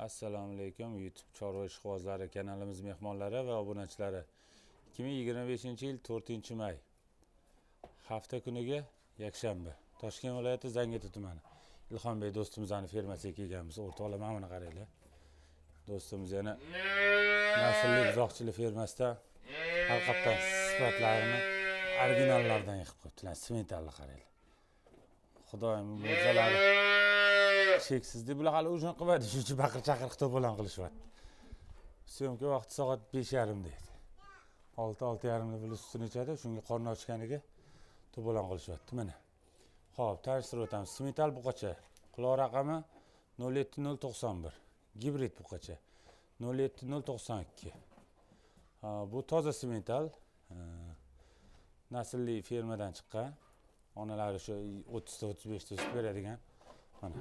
Assalomu alaykum YouTube Chorva ishqibozlari kanalimiz mehmonlari va obunachilari. 2025-yil 4-may hafta kuniga yakshanba Toshkent viloyati Zangiota tumani Ilhombek do'stimizning fermasiga kelganmiz. O'rtoqlar mana buni qaranglar. Do'stimiz yana naslli buzoqchilik fermasida haqiqatan sifatlarini originallardan yig'ib qo'yibdilar. Sementalni qaranglar. Xudoyim mo'jizalari cheksiz deb bular hali o'zini qilmadi. Shuning baqir chaqir to'polon qilishyapti. Syomka vaqti soat 5:30 deydi. 6:30 bilan sutini ichadi. Shunga qorni ochganiga to'polon qilishyapti. Mana. Xo'p, tanishtirib o'tamiz. Semental buqacha. Quloq raqami 07091. Gibrid buqacha 07092. Bu toza semental. Naslli fermadan chiqqan. Onalari shu 30-35 ta sut beradigan. Mana.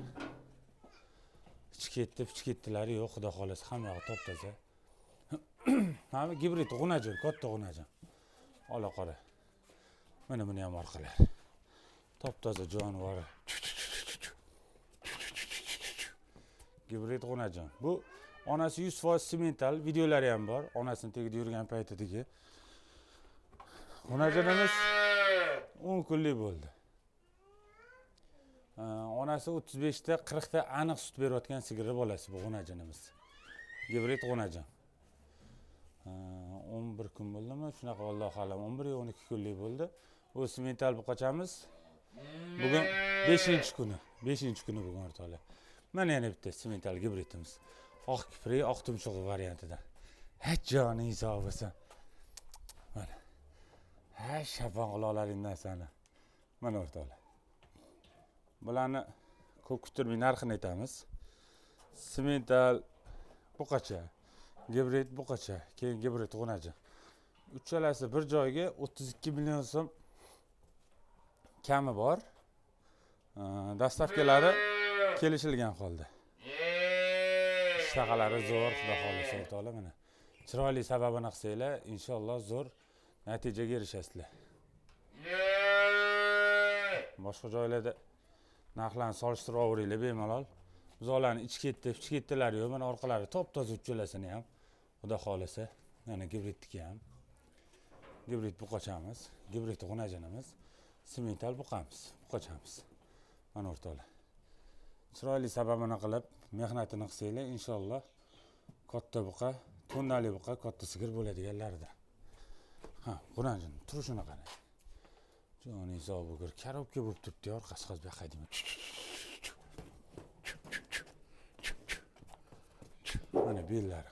Pichkettilari yo'q, xudo xolasi hamma yoq top-toza. Hamma gibrid g'unajon, katta g'unajon. Ola qora. Mana buni ham orqalar. Top-toza jonivor. Gibrid g'unajon. Bu onasi 100% semental, videolari ham bor. Onasini tegida yurgan paytidagi. G'unajonimiz 10 kunlik bo'ldi. Onasi 35 ta 40 ta aniq sut berayotgan sigiri bolasi bu g'unajonimiz. Gibrid g'unajon. 11 kun bo'ldimi? Shunaqa Alloh alam 11-12 kunlik bo'ldi. Bu semental buqachamiz. Bugun 5-kuni. 5-kuni bugun o'rtoqlar. Mana yana bitta semental gibridimiz. Oq kiprik, oq tumshug'i variantida. Hajjoni hisobisi. Mana. Ha, shapon quloqlaringdan sana. Mana o'rtoqlar. Bularni ko'p kutirmay narxini aytamiz. Semental buqacha, gibrid buqacha, keyin gibrid g'unajon. Uchalasi bir joyga 32 million so'm kami bor. Dastavkalari kelishilgan holda. Shaqalari zo'r, xudo xolasa o'rtoqlar mana. Chiroyli sababini qilsanglar, inshaalloh zo'r natijaga erishasizlar. Boshqa joylarda narxlarni solishtirib o'ringlar bemalol. Buzoqlarning ichkettilari yo'q, mana orqalari top-toza uchalasini ham. Xudo xolasa, mana gibridniki ham. Gibrid buqachamiz, gibrid g'unajonimiz, semental buqachamiz. Mana o'rtoqlar. Chiroyli sababini qilib, mehnatini qilsanglar, inshaalloh katta buqa, tonnali buqa, katta sigir bo'ladiganlardan. Ha, g'unajon turishini qarang. Joni hisobi ko'r, karobka bo'lib turibdi, orqasi hozir bu yoqqa. Mana bellari.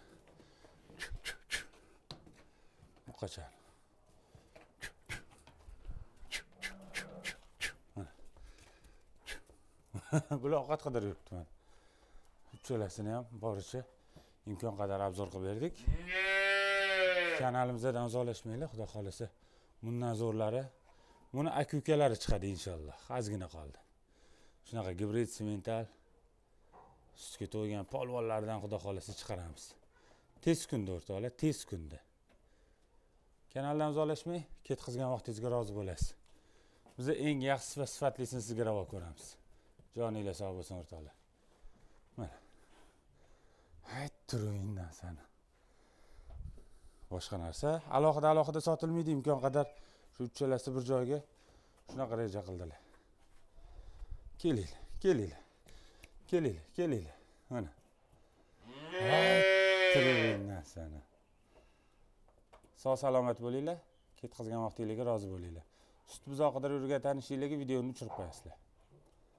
Buqacha. Bular ovqat qadar yuribdi mana. Uchalasini ham boricha imkon qadar obzor qilib berdik. Kanalimizdan uzoqlashmanglar, xudo xolasa. Bundan zo'rlari, buni aka-ukalari chiqadi inshaalloh. Ozgina qoldi. Shunaqa gibrid semental sutga to'ygan polvonlardan xudo xolasa chiqaramiz. Tez kunda o'rtoqlar, tez kunda. Kanaldan uzoqlashmay, ketkizgan vaqtingizga rozi bo'lasiz. Biz eng yaxshi va sifatlisini sizga ravo ko'ramiz. Joninglar sog' bo'lsin o'rtoqlar. Mana. Hayt turingdan sana. Boshqa narsa alohida sotilmaydi, imkon qadar shu uchalasi bir joyga shunaqa reja qildilar. Kelinglar. Mana. Hayt sana. Sog' salomat bo'linglar. Ketkizgan vaqtingizga rozi bo'linglar. Sut buzoqida yurgan tanishinglarga videoni tushirib qo'yasizlar.